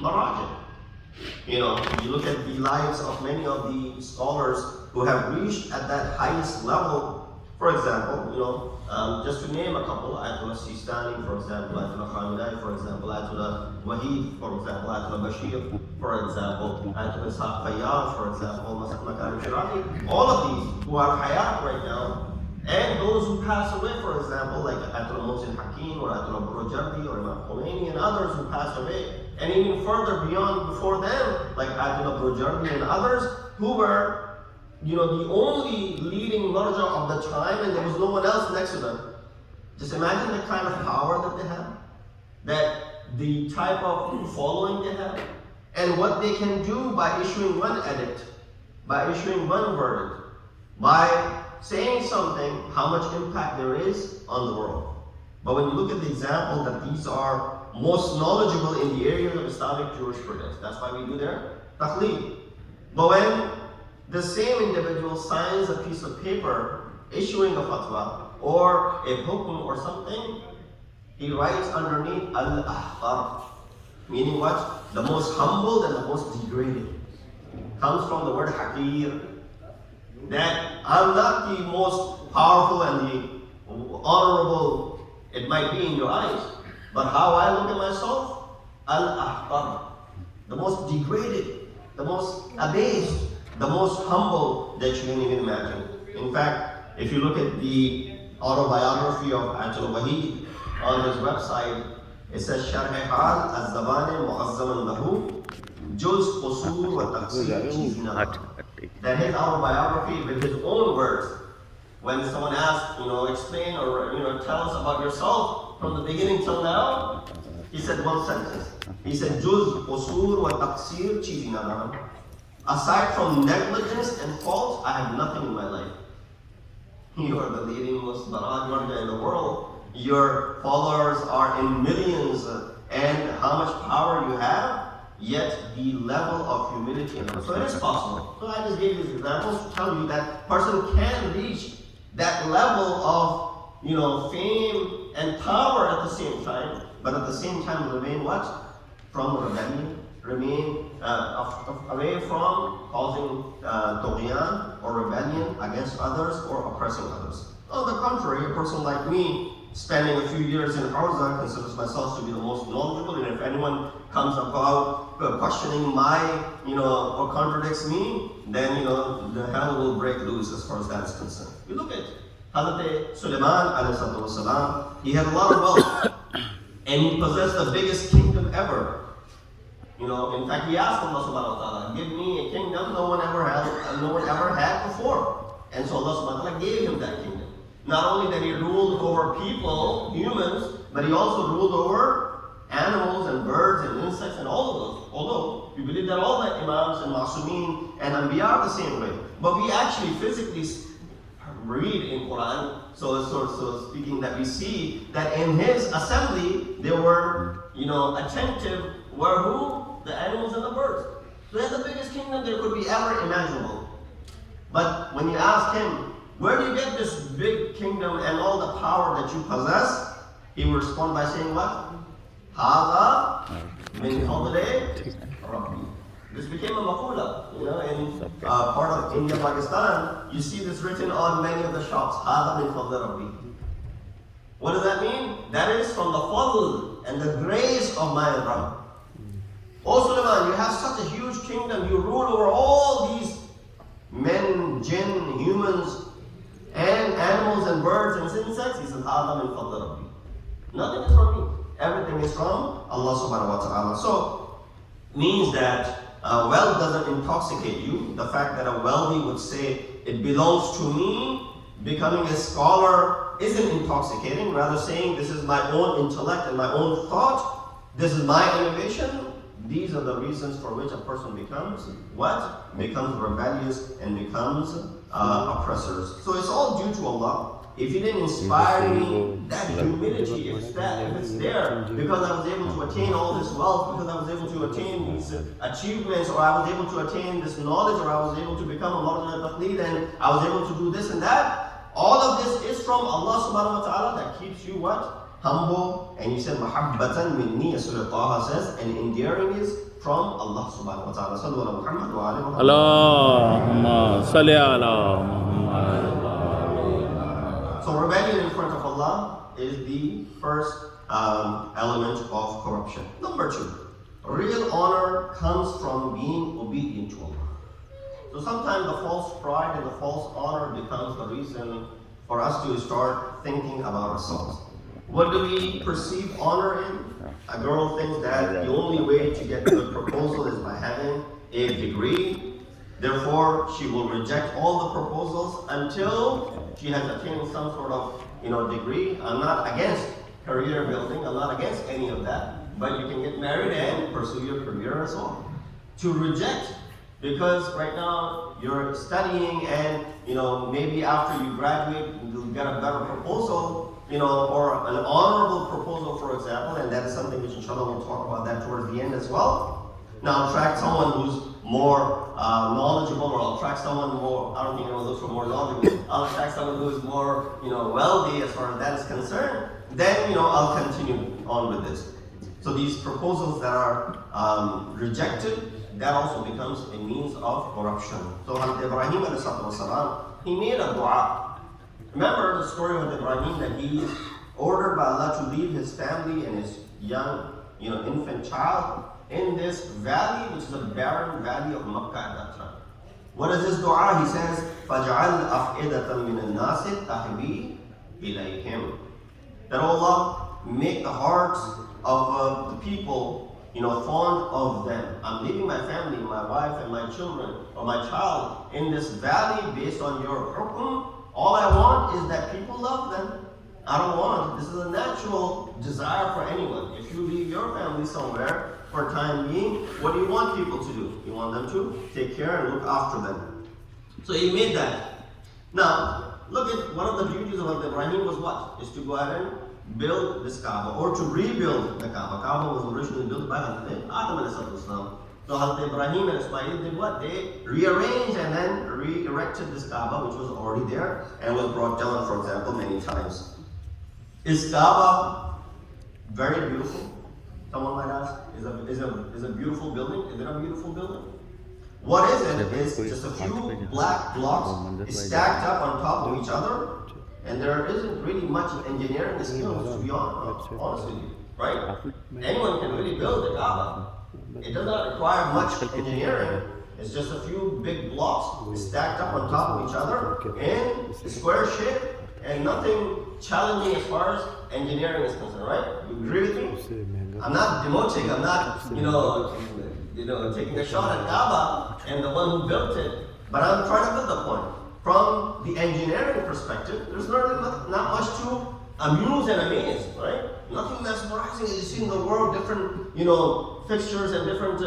Maraja. You look at the lives of many of the scholars who have reached at that highest level. For example, just to name a couple, Ayatollah Sistani, for example, Ayatollah Khamidai, for example, Ayatollah Wahid, for example, Ayatollah Bashir, for example, Ayatollah Ishaq Fayyad, for example, Makan Shirazi, all of these who are hayat right now, and those who pass away, for example, like Ayatollah Mohsin Hakim or Ayatollah Burujardi or Imam Khomeini and others who passed away, and even further beyond before them, like Ayatollah Burujardi and others who were the only leading marja of the time, and there was no one else next to them. Just imagine the kind of power that they have, that the type of following they have, and what they can do by issuing one edict, by issuing one verdict, by saying something, how much impact there is on the world. But when you look at the example that these are most knowledgeable in the areas of Islamic jurisprudence, that's why we do their taqleed. But when the same individual signs a piece of paper issuing a fatwa or a hukm or something, he writes underneath al-ahqar, meaning what? The most humbled and the most degraded. Comes from the word haqir, that I'm not the most powerful and the honorable it might be in your eyes, but how I look at myself, al-ahqar, the most degraded, the most abased, the most humble that you can even imagine. In fact, if you look at the autobiography of Ayatollah Wahid on his website, it says Sharh Hal Az-Zabane Mu'azzaman Lahu Juz Qusur wa Taqsir Chizina. That his autobiography with his own words, when someone asks, explain or tell us about yourself from the beginning till now, he said one sentence. He said Juz Qusur wa Taqsir Chizina. Aside from negligence and fault, I have nothing in my life. You are the leading most barad in the world. Your followers are in millions, and how much power you have, yet the level of humility and so it is possible. So I just gave these examples to tell you that person can reach that level of fame and power at the same time, but at the same time remain what? From rebellion, remain away from causing tughyan or rebellion against others or oppressing others. On the contrary, a person like me, spending a few years in Hawza, considers myself to be the most knowledgeable, and if anyone comes about questioning or contradicts me, then the hell will break loose as far as that is concerned. You look at Hazrat Sulaiman alayhi salam, he had a lot of wealth, and he possessed the biggest kingdom ever. In fact, he asked Allah subhanahu wa ta'ala, give me a kingdom no one ever had before. And so Allah subhanahu wa ta'ala gave him that kingdom. Not only that he ruled over people, humans, but he also ruled over animals and birds and insects and all of those. Although we believe that all the imams and ma'sumin and anbiya are the same way. But we actually physically read in Quran, so speaking, that we see that in his assembly they were, attentive, were who? The animals and the birds. So he had the biggest kingdom there could be ever imaginable. But when you ask him, where do you get this big kingdom and all the power that you possess? He will respond by saying what? Hada min fadli Rabbi. This became a maqula. In part of India, Pakistan, you see this written on many of the shops. Hada min fadli Rabbi. What does that mean? That is from the fadl and the grace of my Rabb. Oh Sulaiman, you have such a huge kingdom. You rule over all these men, jinn, humans, and animals and birds and insects. He says, Hada min fadli Rabbi. Nothing is from me. Everything is from Allah subhanahu wa ta'ala. So, means that wealth doesn't intoxicate you. The fact that a wealthy would say, it belongs to me, becoming a scholar isn't intoxicating. Rather saying, this is my own intellect and my own thought. This is my innovation. These are the reasons for which a person becomes what? Becomes rebellious and becomes oppressors. So it's all due to Allah. If He didn't inspire me, that humility, if it's there, because I was able to attain all this wealth, because I was able to attain these achievements, or I was able to attain this knowledge, or I was able to become a Mawlana Taqleed, and I was able to do this and that, all of this is from Allah subhanahu wa ta'ala that keeps you what? humble, and you said mahabbatan minni, as Surah Taha says, and endearing is from Allah subhanahu wa ta'ala. Sallu ala Muhammad wa ala Muhammad. Allahumma salli ala Muhammad. So rebellion in front of Allah is the first element of corruption. Number two, real honor comes from being obedient to Allah. So sometimes the false pride and the false honor becomes the reason for us to start thinking about ourselves. What do we perceive honor in? A girl thinks that the only way to get the proposal is by having a degree. Therefore, she will reject all the proposals until she has attained some sort of, degree. I'm not against career building. I'm not against any of that. But you can get married and pursue your career as well. To reject, because right now you're studying and, maybe after you graduate, you'll get a better proposal, or an honorable proposal, for example, and that is something which inshallah we'll talk about that towards the end as well. Now attract someone who's more knowledgeable, or I'll attract someone more, I don't think anyone looks for more knowledgeable, I'll attract someone who is more, wealthy as far as that is concerned, then, I'll continue on with this. So these proposals that are rejected, that also becomes a means of corruption. So Hazrat Ibrahim alayhi salam, he made a dua. Remember the story of Ibrahim, that he is ordered by Allah to leave his family and his young, infant child in this valley, which is a barren valley of Makkah at that time. What is this dua? He says, فَجْعَلْ أَفْئِدَةً مِنَ النَّاسِ تَهْوِي إِلَيْهِمْ. That Allah make the hearts of the people, fond of them. I'm leaving my family, my wife and my children, or my child in this valley based on your hukum. All I want is that people love them. I don't want, this is a natural desire for anyone. If you leave your family somewhere for a time being, what do you want people to do? You want them to take care and look after them. So he made that. Now, look at one of the beauties of Ibrahim was what? Is to go ahead and build this Kaaba, or to rebuild the Kaaba. Kaaba was originally built by Adam alayhi salam. So Hazrat Ibrahim and Ismail did what? They rearranged and then re-erected this Kaaba, which was already there and was brought down, for example, many times. Is Kaaba very beautiful? Someone might ask, is a beautiful building? Is it a beautiful building? What is it? It's just a few black blocks stacked up on top of each other, and there isn't really much engineering skills, to be honest with you, right? Anyone can really build a Kaaba. It does not require much engineering. It's just a few big blocks stacked up on top of each other in square shape, and nothing challenging as far as engineering is concerned, right? You agree with me? I'm not demoting, I'm not, taking a shot at Kaaba and the one who built it, but I'm trying to build the point. From the engineering perspective, there's not much to amuse and amaze, right? Nothing mesmerizing as you see in the world, different, fixtures and different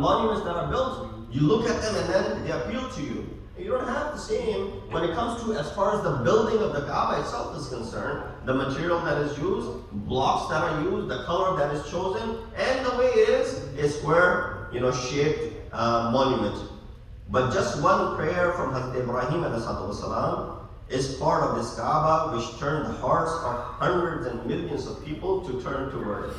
monuments that are built. You look at them and then they appeal to you. You don't have the same when it comes to, as far as the building of the Kaaba itself is concerned, the material that is used, blocks that are used, the color that is chosen, and the way it is a square, shaped monument. But just one prayer from Hazrat Ibrahim alayhi is part of this Kaaba, which turned the hearts of hundreds and millions of people to turn toward it.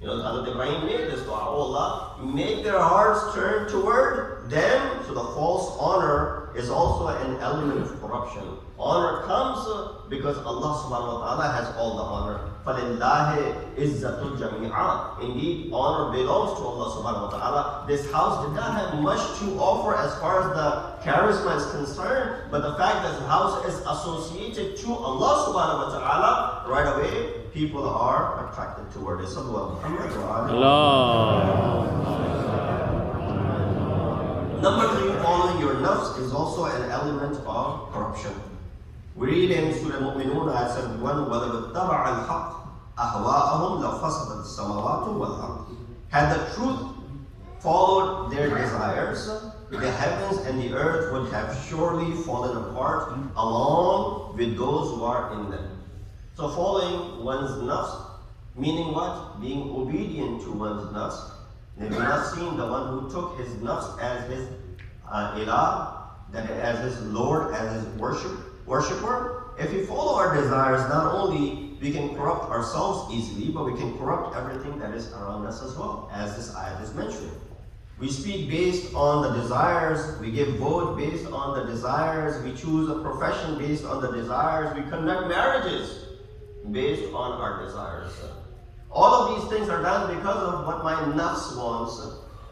Hazrat Ibrahim made this dua, oh Allah, make their hearts turn toward them. So the false honor is also an element of corruption. Honor comes because Allah subhanahu wa ta'ala has all the honor. فَلِلَّهِ إِزَّةُ الْجَمِيعَ. Indeed, honor belongs to Allah subhanahu wa ta'ala. This house did not have much to offer as far as the charisma is concerned, but the fact that the house is associated to Allah subhanahu wa ta'ala, right away, people are attracted toward it. Number 3, following your nafs is also an element of corruption. We read in Surah Mu'minun, ayat 71, وَلَوِ اتَّبَعَ الْحَقِّ أَهْوَاءَهُمْ لَفَسَدَتِ السَّمَاوَاتُ وَالْأَرْضُ. Had the truth followed their desires, the heavens and the earth would have surely fallen apart along with those who are in them. So following one's nafs, meaning what? Being obedient to one's nafs. Have you not seen the one who took his nafs as his ilah, that as his Lord, as his worshipper? If we follow our desires, not only we can corrupt ourselves easily, but we can corrupt everything that is around us as well, as this ayat is mentioning. We speak based on the desires, we give vote based on the desires, we choose a profession based on the desires, we conduct marriages based on our desires. All of these things are done because of what my nafs wants.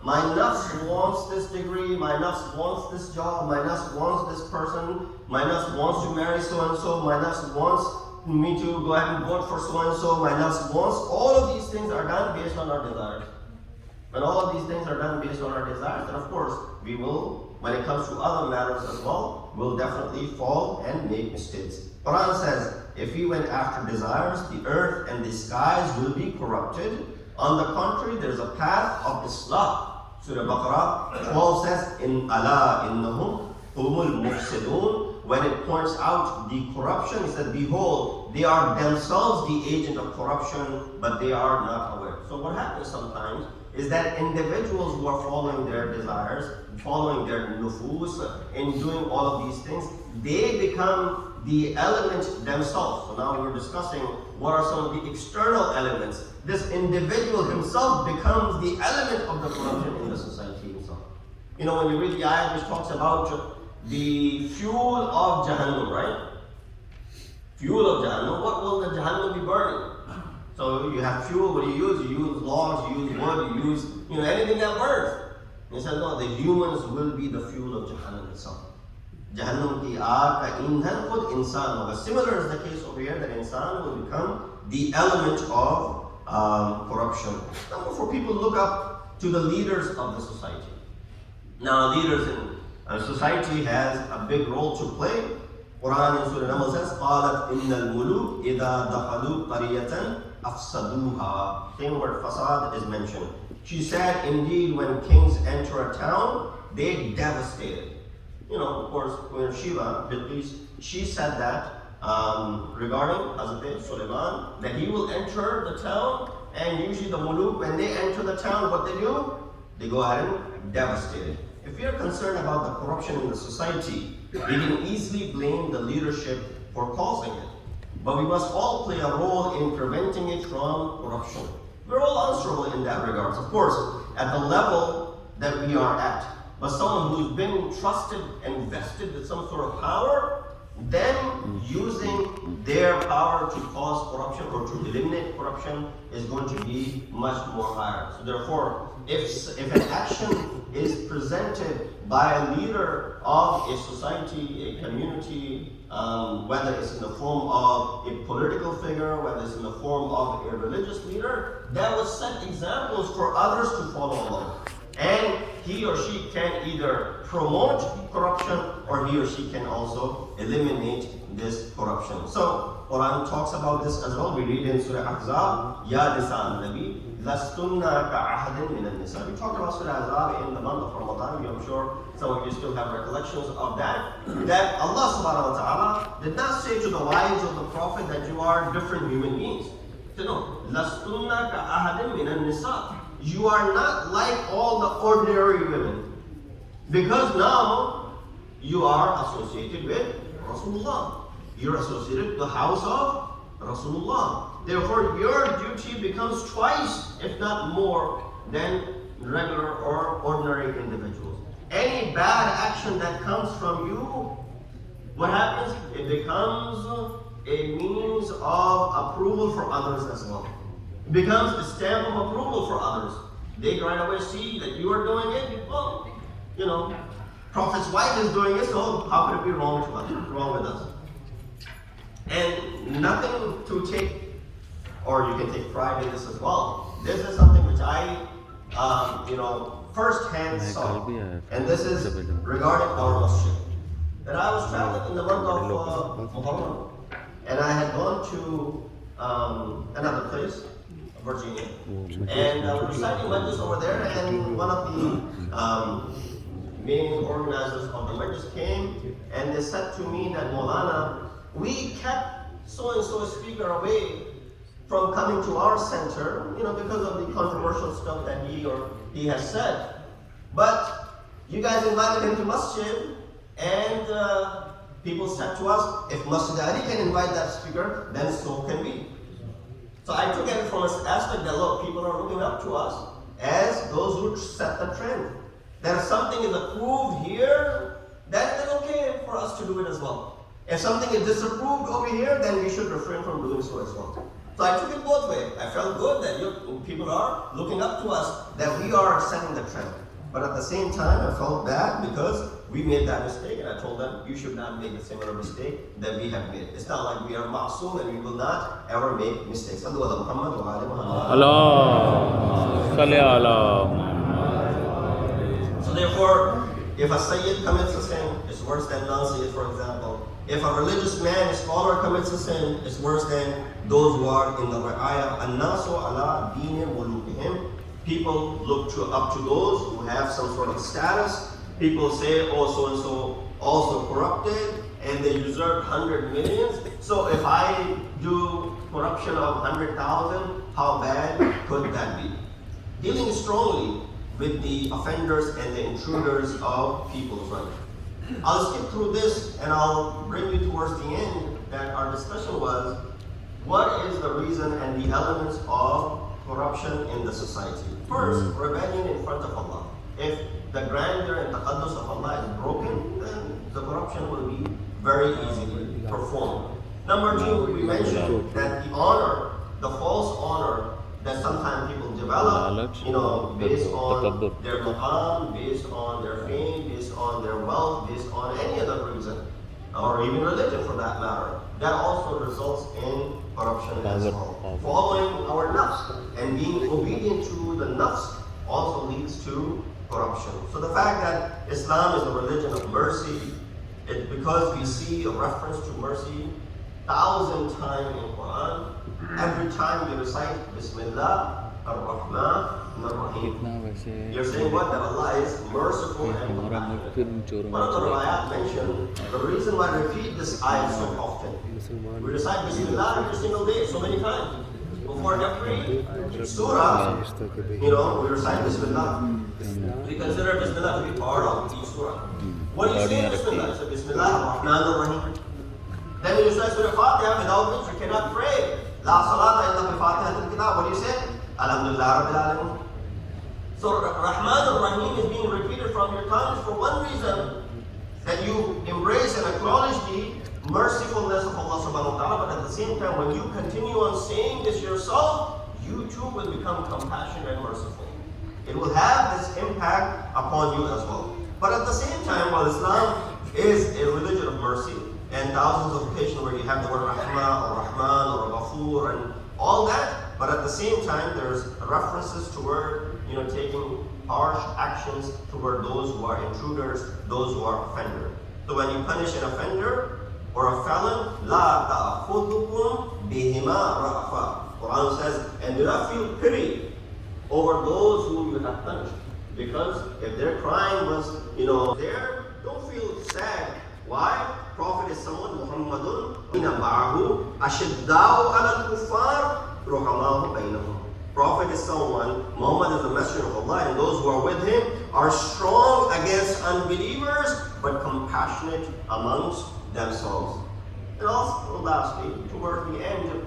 My nafs wants this degree, my nafs wants this job, my nafs wants this person, my nafs wants to marry so and so, my nafs wants me to go ahead and vote for so and so, my nafs wants. All of these things are done based on our desires. When all of these things are done based on our desires, then of course we will, when it comes to other matters as well, will definitely fall and make mistakes. Quran says, if we went after desires, the earth and the skies will be corrupted. On the contrary, there's a path of Islam. Surah Baqarah 12 says, In Allah innahum humul mufsidun. When it points out the corruption, it said, behold, they are themselves the agent of corruption, but they are not aware. So what happens sometimes is that individuals who are following their desires, following their nufus, in doing all of these things, they become the element themselves. So now we're discussing what are some of the external elements. This individual himself becomes the element of the corruption in the society himself. You know, when you read the ayat which talks about the fuel of Jahannam, right? Fuel of Jahannam, what will the Jahannam be burning? So you have fuel, what do you use? You use logs, you use wood, you use anything that burns. He says, no, the humans will be the fuel of Jahannam itself. Jahannam ki aag ka indhan khud insan hoga. Similar is the case over here, that insan will become the element of corruption. Now, for people look up to the leaders of the society. Now, leaders in society has a big role to play. Quran in Surah Naml says, قَالَتْ إِنَّ الْمُلُوكِ إِذَا دَخَلُوا قَرِيَةً أَفْسَدُوهَا. Same word fasad is mentioned. She said, indeed, when kings enter a town, they devastate it. Of course, when Shiva, Bilqis, she said that regarding Hazrat Sulaiman, that he will enter the town, and usually the muluk, when they enter the town, what they do? They go ahead and devastate it. If we are concerned about the corruption in the society, we can easily blame the leadership for causing it. But we must all play a role in preventing it from corruption. We're all answerable in that regard. Of course, at the level that we are at. But someone who's been trusted and vested with some sort of power, then using their power to cause corruption or to eliminate corruption is going to be much more higher. So therefore, if an action is presented by a leader of a society, a community, whether it's in the form of a political figure, whether it's in the form of a religious leader, that will set examples for others to follow along. And he or she can either promote corruption, or he or she can also eliminate this corruption. So Quran talks about this as well. We read in Surah Ahzab, Ya Nisa al-Nabi, Lastunna ka'ahadin min al-Nisa. We talked about Surah Ahzab in the month of Ramadan. I'm sure some of you still have recollections of that. That Allah subhanahu wa ta'ala did not say to the wives of the Prophet that you are different human beings. He said, no, Lastunna ka'ahadin min al-Nisa. You are not like all the ordinary women. Because now you are associated with Rasulullah. You're associated with the house of Rasulullah. Therefore, your duty becomes twice, if not more, than regular or ordinary individuals. Any bad action that comes from you, what happens? It becomes a means of approval for others as well. It becomes a stamp of approval for others. They right away see that you are doing it. Well, Prophet's wife is doing it, so how could it be wrong with us? And nothing to take, or you can take pride in this as well. This is something which I, firsthand saw, and this is regarding our masjid. That I was traveling in the month of Muharram, and I had gone to another place, Virginia, and we were reciting majlis over there, and one of the main organizers of the majlis came, and they said to me that, Maulana, we kept so-and-so speaker away from coming to our center, because of the controversial stuff that he has said. But you guys invited him to masjid, and people said to us, if Masjid Ali can invite that speaker, then so can we. So I took it from an aspect that, look, people are looking up to us as those who set the trend. That if something is approved here, then it's okay for us to do it as well. If something is disapproved over here, then we should refrain from doing so as well. So I took it both ways. I felt good that people are looking up to us, that we are setting the trend. But at the same time, I felt bad because we made that mistake, and I told them, you should not make a similar mistake that we have made. It's not like we are ma'soom and we will not ever make mistakes. Sallu ala Muhammad wa ala Muhammad. Allah salli ala. So therefore, if a Syed commits a sin, it's worse than non-Syed, for example. If a religious man, a scholar commits a sin, it's worse than those who are in the Ra'ayah. An-nasu ala dini mulukihim. People look up to those who have some sort of status. People say, oh, so-and-so also corrupted, and they deserve 100 millions. So if I do corruption of 100,000, how bad could that be? Dealing strongly with the offenders and the intruders of people's rights. I'll skip through this and I'll bring you towards the end that our discussion was, what is the reason and the elements of corruption in the society? First, rebellion in front of Allah. If the grandeur and taqaddus of Allah is broken, then the corruption will be very easily performed. Number two, we mentioned that the honor, the false honor that sometimes people develop, based on their maqam, based on their fame, based on their wealth, based on any other reason, or even religion for that matter, that also results in corruption as well. Following our nafs and being obedient to the nafs also leads to corruption. So the fact that Islam is a religion of mercy, it's because we see a reference to mercy 1,000 times in Quran. Every time we recite Bismillah ar-Rahman ar-Rahim, you're saying what? That Allah is merciful and compassionate. One of the ayat mentioned the reason why we repeat this ayat so often. We recite Bismillah every single day, so many times. Before every surah, we recite Bismillah. We consider Bismillah to be part of each surah. What do you say in Bismillah? You say Bismillah ar-Rahman ar-Rahim. Then when you say Surah Fatiha, without which you cannot pray. La salata illa bi Fatihatil Kitab. What do you say? Alhamdulillah Rabbil Alamin. So Rahman ar-Rahim is being repeated from your tongues for one reason, that you embrace and acknowledge the mercifulness of Allah subhanahu wa ta'ala, but at the same time, when you continue on saying this yourself, you too will become compassionate and merciful. It will have this impact upon you as well. But at the same time, while Islam is a religion of mercy, and thousands of occasions where you have the word Rahman or Ghafur and all that, but at the same time, there's references toward taking harsh actions toward those who are intruders, those who are offenders. So when you punish an offender or a felon, La ta'khudhukum bihima ra'fa. Quran says, and do not feel pity over those whom you have punished. Because if their crime was, there, don't feel sad. Why? Prophet is someone, Muhammadun, ma'ahu, ashidda'u ala al-kuffar, ruhamahu bainahum. Prophet is someone, Muhammad is the messenger of Allah, and those who are with him are strong against unbelievers, but compassionate amongst themselves. And also, lastly, towards the end,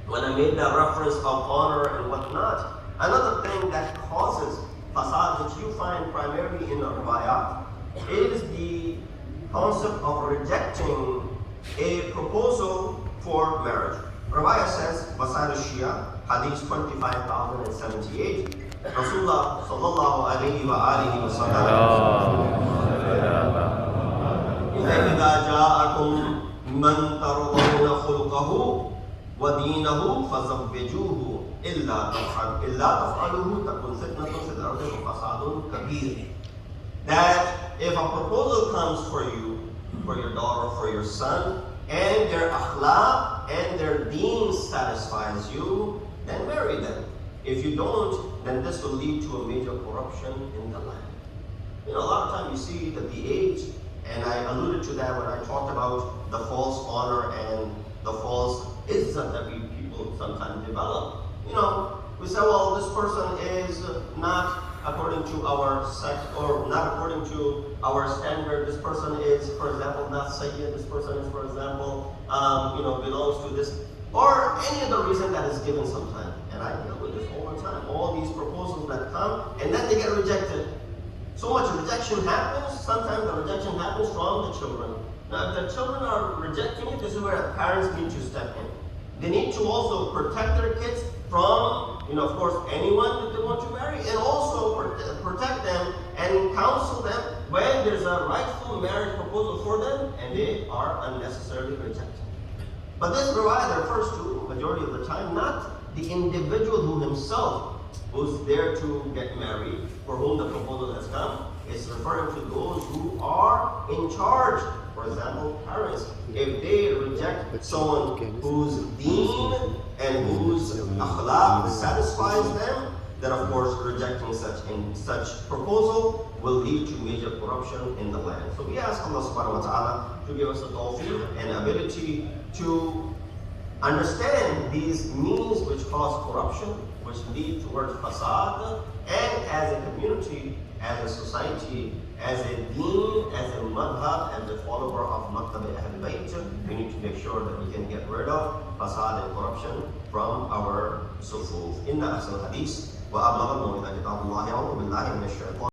when I made that reference of honor and whatnot, another thing that causes fasad, which you find primarily in the riwayat, is the concept of rejecting a proposal for marriage. Riwayah says, Masad al-Shia, Hadith 25,078, Rasulullah sallallahu alayhi wa alihi wa sallam, إِذَا جَاءَكُمْ مَنْ تَرْضَوْنَ خُلْقَهُ وَدِينَهُ فَزَوِّجُوهُ إِلَّا تَفْعَلُوهُ تَكُنْ فِتْنَةٌ فِي الْأَرْضِ وَفَسَادٌ كَبِيرٌ. That if a proposal comes for you, for your daughter, for your son, and their akhlaq and their deen satisfies you, then marry them. If you don't, then this will lead to a major corruption in the land. A lot of times you see that the age, and I alluded to that when I talked about the false honor and the false izzah that people sometimes develop. We say, well, this person is not according to our sect or not according to our standard. This person is, for example, not Syed. This person is, for example, belongs to this or any other reason that is given sometime. And I deal with this all the time. All these proposals that come and then they get rejected. So much rejection happens, sometimes the rejection happens from the children. Now, if the children are rejecting it, this is where parents need to step in. They need to also protect their kids from, of course, anyone that they want to marry, and also protect them and counsel them when there's a rightful marriage proposal for them and they are unnecessarily rejected. But this riwayah refers to, majority of the time, not the individual who himself who's there to get married, for whom the proposal has come. It's referring to those who are in charge. For example, parents. If they reject someone whose deen and whose akhlaq satisfies them, then of course rejecting such proposal will lead to major corruption in the land. So we ask Allah subhanahu wa ta'ala to give us the tawfiq and ability to understand these means which cause corruption, which lead towards fasad, and as a community, as a society, as a deen, as a madhab, as a follower of Ahl-e-Bait, we need to make sure that we can get rid of fasad and corruption from our sufuf. Inna ahsan al-hadith wa ablagha al-mawidha kitab Allah, a'udhu billahi minash shaitan.